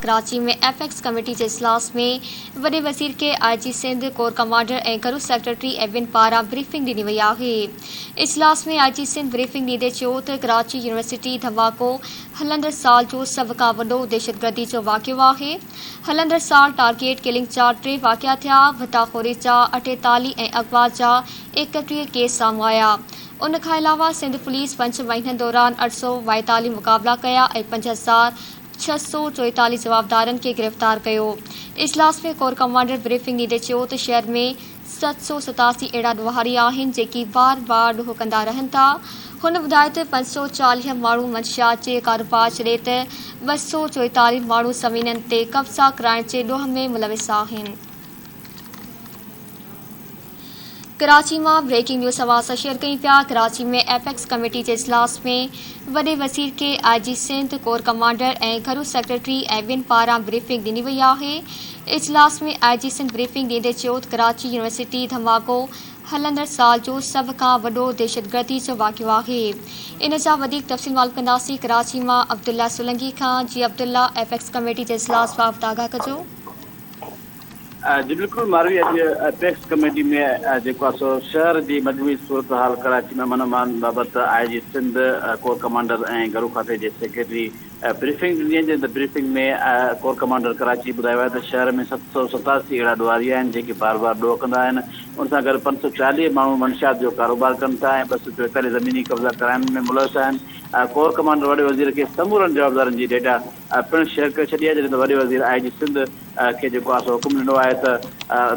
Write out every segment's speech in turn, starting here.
कराची में apex committee के इजलास में वॾे वज़ीर के IG सिंध कोर कमांडर ऐं घरू सेक्रेटरी एविन पारां ब्रीफिंग ॾिनी वई आहे। इजलास में IG सिंध ब्रीफिंग ॾींदे चयो त कराची यूनिवर्सिटी धमाको हलंदड़ साल जो सभ खां वॾो दहशतगर्दी जो वाक़ियो आहे। हलंदड़ साल टारगेट किलिंग जा 3 वाक़िया थिया, भताखोरी जा 48 ऐं अगवा जा 31 केस साम्हूं आया। उन खां अलावा सिंध पुलिस 5 महीननि दौरान 842 मुक़ाबला कया ऐं 5644 जवाबदारनि खे गिरफ़्तार कयो। इजलास में कोर कमांडर ब्रीफिंग ॾींदे चयो त शहर में 787 अहिड़ा ॾोहारी आहिनि जेकी बार बार ॾोह कंदा रहनि था। हुन ॿुधायो त 540 माण्हू मंशियात जे कारोबार छॾे त 244 माण्हू ज़मीननि ते कब्ज़ा कराइण जे ॾोह में मुलविस आहिनि। कराची में ब्रेकिंग न्यूज़ आवाज़ सां शेयर कई पिया। कराची में एपेक्स कमेटी के इजलास में वॾे वज़ीर के IG सिंध कोर कमांडर ऐं घरू सेक्रेटरी एविन पारां ब्रीफिंग ॾिनी वई आहे। इजलास में IG सिंध ब्रीफिंग ॾींदे चयो त कराची यूनिवर्सिटी धमाको हलंदड़ साल जो सभ खां वॾो दहशतगर्दी जो वाक़ियो आहे। इन जा वधीक तफ़सील मालूम कंदासीं कराची मां अब्दुल्ला सोलंकी खां। जी अब्दुल्ला, एपेक्स कमेटी के इजलास बाबति आगाह कजो। जी बिल्कुल मारवी अज एपेक्स कमेटी में जो शहर की मजमूई सूरत हाल कराची में मनमान बाबत IG सिंध कोर कमांडर ऐं घरू खाते के सेक्रेटरी ब्रीफिंग दी। ब्रीफिंग में कोर कमांडर कराची बुधायो है शहर में 787 अड़ा ॾोहारी आहिनि जेके बार बार ॾोह कंदा आहिनि। उन सां गॾु 540 माण्हू मंशियात जो कारोबार कनि था ऐं 244 ज़मीनी कब्ज़ा कराइण में मुलविस आहिनि। कोर कमांडर वॾे वज़ीर के समूरनि जवाबदारनि जी डेटा पिणु शेयर करे छॾी आहे। जॾहिं त वॾे वज़ीर IG सिंध के जेको आहे हुकुम ॾिनो आहे त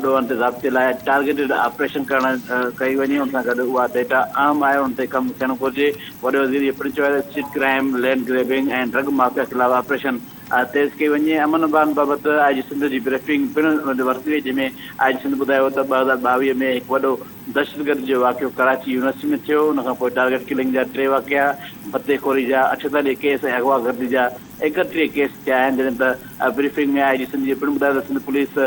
ॾोहनि ते ज़ाब्ते लाइ टारगेटेड ऑपरेशन करण कई वञे। उन सां गॾु उहा डेटा अहम आहे, उन ते कमु थियणु घुरिजे। वॾे वज़ीर इहो पिणु चयो आहे त स्ट्रीट क्राइम, लैंड ग्रैबिंग ऐं ड्रग माफ़िया ख़िलाफ़ ऑपरेशन तेज़ कई वञे। अमन बान बाबति IG सिंध जी ब्रीफिंग पिणु वरिती वई, जंहिंमें IG सिंध ॿुधायो त 2022 में हिकु वॾो दहशतगर्दी जो वाक़ियो कराची यूनिवर्सिटी में थियो। उनखां पोइ टारगेट किलिंग जा 3 वाक़िया, फतेहखोरी जा 48 केस ऐं अगवागर्दी जा 31 केस थिया आहिनि। जॾहिं त ब्रीफिंग में IG सिंध जी पिणु ॿुधायो त सिंध पुलिस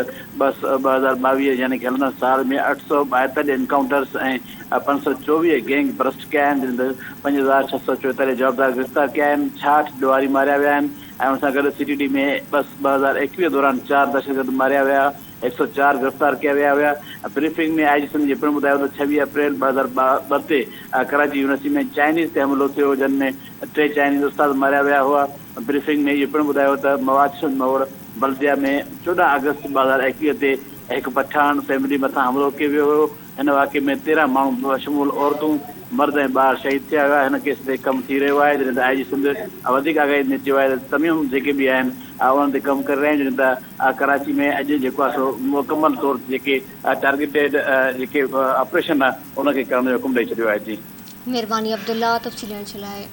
2022 यानी कि हलंदड़ साल में 842 एनकाउंटर्स ऐं 524 गैंग बस्ट कया आहिनि। जॾहिं त 5644 जवाबदार गिरफ़्तार कया आहिनि, 66 ॾोहारी मारिया विया आहिनि ऐं उन सां गॾु CTD में 2021 दौरान 4 दहशतगर्द मारिया विया, 104 गिरफ़्तार किया विया हुआ। ब्रीफिंग में IG सिंध जी पिणु ॿुधायो त 26 अप्रैल 2022 ते कराची यूनिवर्सिटी में चाइनीज़ ते हमलो थियो, जिन में 3 चाइनीज़ उस्ताद मारिया विया हुआ। ब्रीफिंग में इहो पिणु ॿुधायो त मवाद मोड़ बल्दिया में 14 अगस्त 2021 ते हिकु पठान फैमिली मथां हमलो कयो वियो हुयो। हिन वाक़े में 13 माण्हू बशमूल औरतूं, मर्द ऐं ॿार शहीद थिया हुआ। हिन केस ते कमु थी रहियो आहे। जॾहिं त IG सिंध वधीक आगाही ॾिनी चयो आहे त तमामु जेके बि आहिनि उन्हनि ते कमु करे रहिया आहिनि। जॾहिं त कराची में अॼु जेको आहे सो मुकमल तौर ते जेके टारगेटेड जेके ऑपरेशन आहे उनखे करण जो हुकुम ॾेई छॾियो आहे। जी महिरबानी अब्दुल्ला, तफ़सील ॾियण जे लाइ।